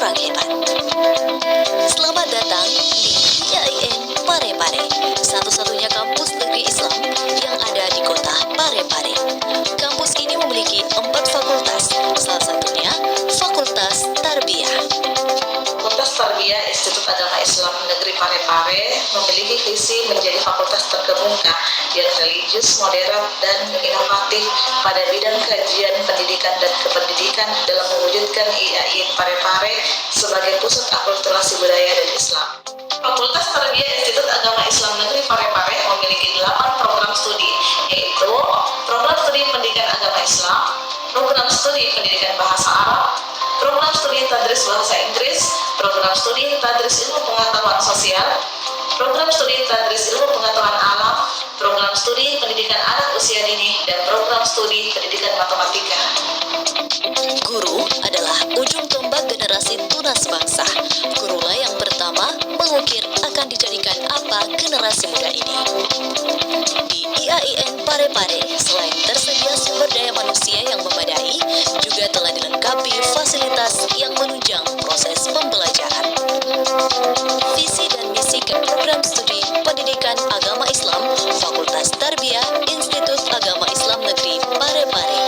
orang hebat. Selamat datang di IAIN Parepare, satu-satunya kampus negeri Islam yang ada di kota Parepare. Kampus ini memiliki 4 fakultas, salah satunya Fakultas Tarbiyah. Fakultas Tarbiyah Institut Agama Islam Negeri Parepare memiliki visi menjadi fakultas terkemuka yang religius, modern, dan inovatif pada bidang kajian pendidikan dan kependidikan dalam mewujudkan IAIN Parepare sebagai pusat akulturasi budaya dan Islam. Fakultas Tarbiyah Institut Agama Islam Negeri Parepare memiliki 8 program studi, yaitu program studi pendidikan agama Islam, program studi pendidikan bahasa Arab, program studi tadris bahasa Inggris, program studi tadris ilmu pengetahuan sosial, program studi tadris ilmu pengetahuan alam, program studi pendidikan anak usia dini, dan program studi pendidikan matematika. Guru adalah ujung tombak generasi tunas bangsa. Gurulah yang pertama mengukir akan dijadikan apa generasi muda ini. Di IAIN Parepare, selain tersedia sumber daya manusia yang memadai, juga telah dilengkapi fasilitas yang menunjang proses pembelajaran. Visi dan misi ke program studi pendidikan agama Islam Fakultas Tarbiyah Institut Agama Islam Negeri Parepare.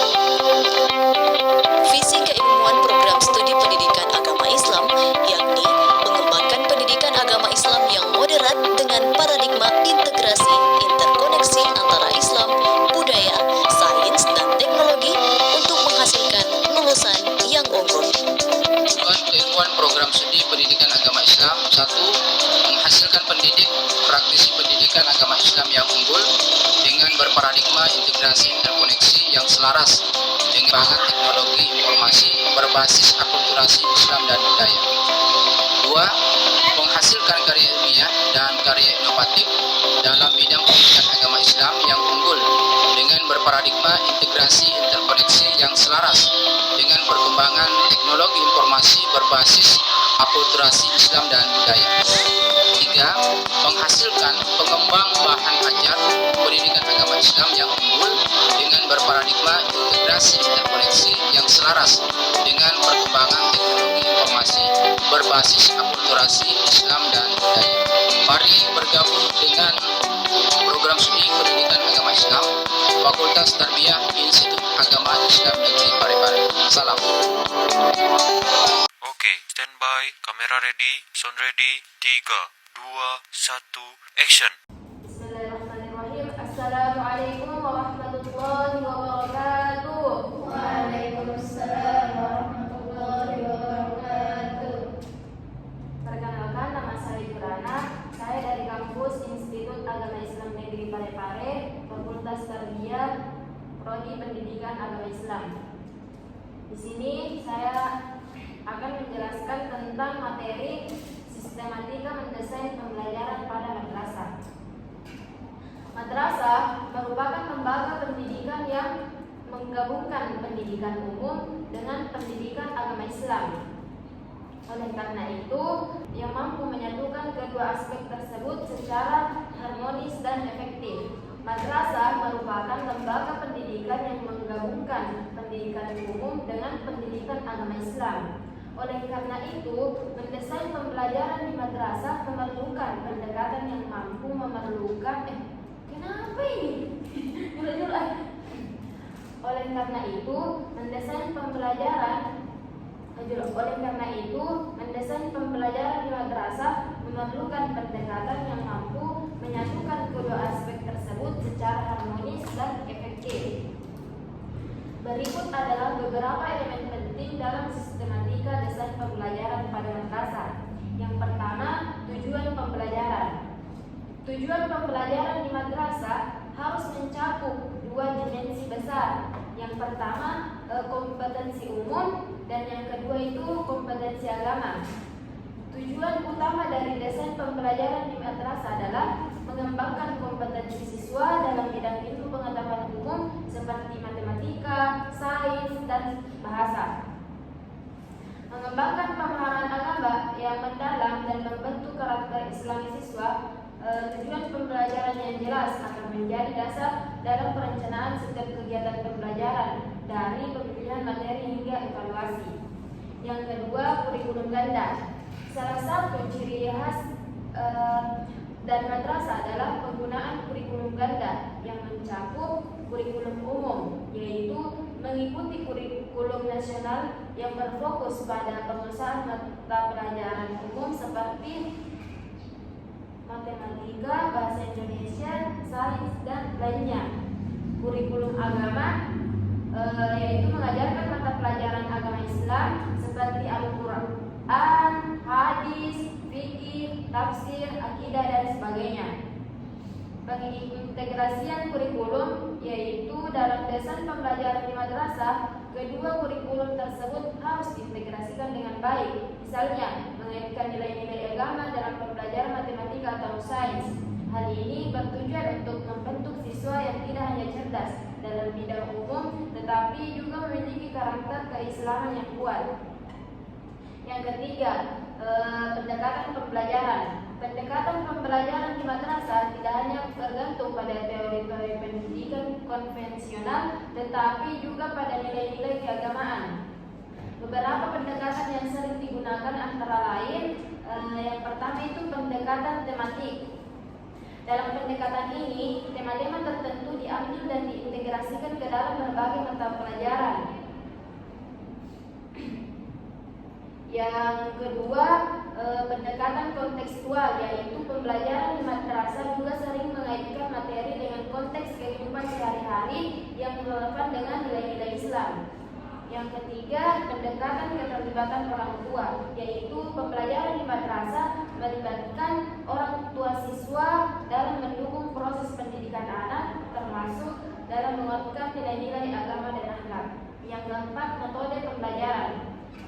Visi keilmuan program studi pendidikan agama Islam yakni mengembangkan pendidikan agama Islam yang moderat dengan paradigma integrasi interkoneksi antara Islam, budaya, sains, dan teknologi untuk menghasilkan lulusan yang unggul. Tujuan keilmuan program studi pendidikan agama Islam: 1. Menghasilkan pendidik praktisi pendidikan agama Islam yang unggul dengan berparadigma integrasi interkoneksi yang selaras dengan banget teknologi informasi berbasis akulturasi Islam dan budaya. 2. Menghasilkan karya ilmiah dan karya inovatif dalam bidang pendidikan agama Islam yang unggul dengan berparadigma integrasi interkoneksi yang selaras dengan perkembangan teknologi informasi berbasis akulturasi Islam dan budaya. 3. Menghasilkan pengembang bahan ajar pendidikan agama Islam yang unggul dengan berparadigma integrasi interkoneksi yang selaras dengan perkembangan teknologi informasi berbasis akulturasi Islam dan budaya. Mari bergabung dengan program studi pendidikan agama Islam Fakultas Tarbiyah Institut Agama Islam Negeri Parepare. Salam. Oke, standby, kamera ready, sound ready, 3, 2, 1, action. Bismillahirrahmanirrahim. Assalamualaikum warahmatullahi wabarakatuh. Waalaikumsalam warahmatullahi wabarakatuh. Perkenalkan, nama saya Yurana. Saya dari kampus Institut Agama Islam Negeri Parepare, Fakultas Tarbiyah, Prodi Pendidikan Agama Islam. Di sini saya akan menjelaskan tentang materi sistematika mendesain pembelajaran pada madrasah. Madrasah merupakan lembaga pendidikan yang menggabungkan pendidikan umum dengan pendidikan agama Islam. Oleh karena itu, yang mampu menyatukan kedua aspek tersebut secara harmonis dan efektif. Madrasah merupakan lembaga pendidikan yang menggabungkan pendidikan umum dengan pendidikan agama Islam. Oleh karena itu, mendesain pembelajaran di madrasah memerlukan pendekatan yang mampu memerlukan kenapa ini? Oleh karena itu, mendesain pembelajaran di madrasah memerlukan pendekatan yang mampu menyatukan kedua aspek tersebut secara harmonis dan efektif. Berikut adalah beberapa elemen penting dalam sistematika desain pembelajaran pada madrasah. Yang pertama, tujuan pembelajaran. Tujuan pembelajaran di madrasah harus mencakup 2 dimensi besar. Yang pertama, kompetensi umum, dan yang kedua itu kompetensi agama. Tujuan utama dari desain pembelajaran di madrasah adalah mengembangkan kompetensi siswa dalam bidang ilmu pengetahuan umum seperti matematika, sains, dan bahasa. Mengembangkan pemahaman agama yang mendalam dan membentuk karakter Islami siswa. Tujuan pembelajaran yang jelas akan menjadi dasar dalam perencanaan setiap kegiatan pembelajaran, dari pemilihan materi hingga evaluasi. Yang kedua, kurikulum ganda. Salah satu ciri khas dan madrasah adalah penggunaan kurikulum ganda yang mencakup kurikulum umum, yaitu mengikuti kurikulum nasional yang berfokus pada pengusahaan mata pelajaran umum seperti matematika, bahasa Indonesia, sains, dan lainnya. Kurikulum agama yaitu mengajarkan mata pelajaran agama Islam seperti Al-Quran, hadis, fikih, tafsir, akidah, dan sebagainya. Pengintegrasian kurikulum yaitu dalam desain pembelajaran di madrasah, kedua kurikulum tersebut harus diintegrasikan dengan baik. Misalnya, mengaitkan nilai-nilai agama dalam pembelajaran matematika atau sains. Hal ini bertujuan untuk membentuk siswa yang tidak hanya cerdas dalam bidang umum, tetapi juga memiliki karakter keislaman yang kuat. Yang ketiga, pendekatan pembelajaran. Pendekatan pembelajaran di madrasah tidak hanya bergantung pada teori-teori pendidikan konvensional, tetapi juga pada nilai-nilai keagamaan. Beberapa pendekatan yang sering digunakan antara lain, yang pertama itu pendekatan tematik. Dalam pendekatan ini, tema-tema tertentu diambil dan diintegrasikan ke dalam berbagai mata pelajaran. Yang kedua, pendekatan kontekstual, yaitu pembelajaran di madrasah juga sering mengaitkan materi dengan konteks kehidupan sehari-hari yang relevan dengan nilai-nilai Islam. Yang ketiga, pendekatan keterlibatan orang tua, yaitu pembelajaran di madrasah melibatkan orang tua siswa dalam mendukung proses pendidikan anak, termasuk dalam menguatkan nilai-nilai agama dan akhlak. Yang keempat, metode pembelajaran.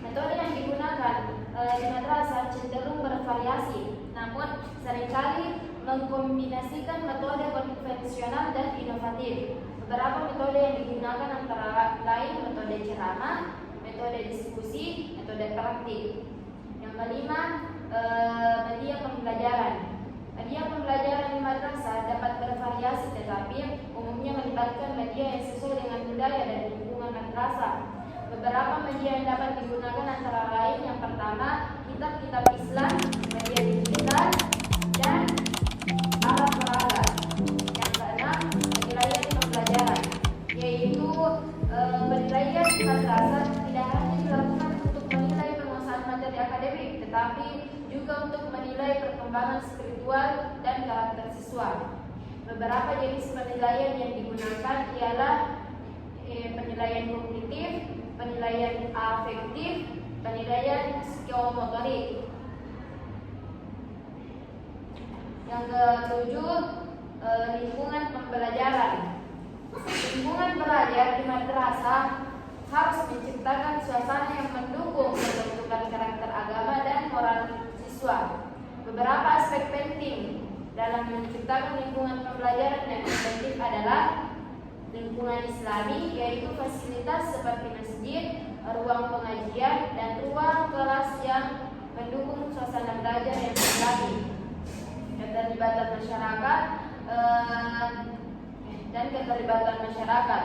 Metode yang digunakan di madrasah cenderung bervariasi, namun seringkali mengkombinasikan metode konvensional dan inovatif. Beberapa metode yang digunakan antara lain metode ceramah, metode diskusi, metode praktik. Yang kelima, media pembelajaran. Media pembelajaran di madrasah dapat bervariasi, tetapi umumnya melibatkan media yang sesuai dengan budaya dan lingkungan madrasah. Beberapa media yang dapat digunakan antara lain, yang pertama, kitab-kitab Islam, media digital, dan alat peraga. Yang keenam, penilaian pembelajaran, yaitu penilaian di madrasah tidak hanya dilakukan untuk menilai penguasaan materi akademik, tetapi juga untuk menilai perkembangan spiritual dan karakter siswa. Beberapa jenis penilaian yang digunakan ialah penilaian kognitif, penilaian afektif, penilaian psikomotorik. Yang ketujuh, lingkungan pembelajaran. Lingkungan belajar di madrasah harus menciptakan suasana yang mendukung pembentukan karakter agama dan moral siswa. Beberapa aspek penting dalam menciptakan lingkungan pembelajaran yang efektif adalah lingkungan Islami, yaitu fasilitas seperti masjid, ruang pengajian, dan ruang kelas yang mendukung suasana belajar yang Islami. Keterlibatan masyarakat dan keterlibatan masyarakat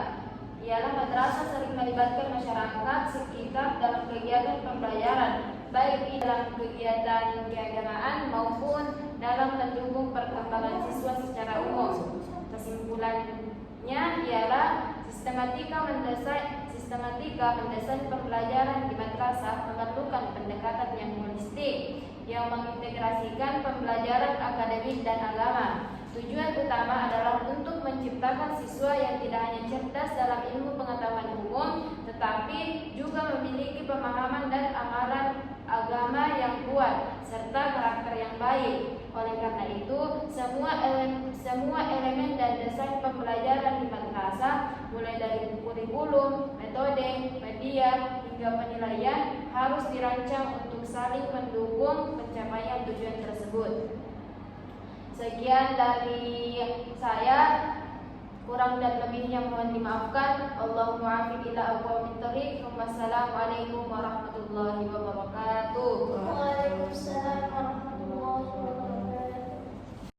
ialah madrasah sering melibatkan masyarakat sekitar dalam kegiatan pembelajaran, baik di dalam kegiatan keagamaan maupun dalam mendukung perkembangan siswa secara umum. Kesimpulannya ialah sistematika mendesain pembelajaran di madrasah memerlukan pendekatan yang holistik yang mengintegrasikan pembelajaran akademik dan agama. Tujuan utama adalah untuk menciptakan siswa yang tidak hanya cerdas dalam ilmu pengetahuan umum, tetapi juga memiliki pemahaman dan amalan agama yang kuat serta karakter yang baik. Oleh karena itu, semua elemen dan desain pembelajaran di madrasah, mulai dari kurikulum, metode, media, hingga penilaian harus dirancang untuk saling mendukung pencapaian tujuan tersebut. Sekian dari saya, kurang dan lebihnya mohon dimaafkan. Allahumma afiq ila aqwamit thoriq. Wassalamualaikum warahmatullahi wabarakatuh.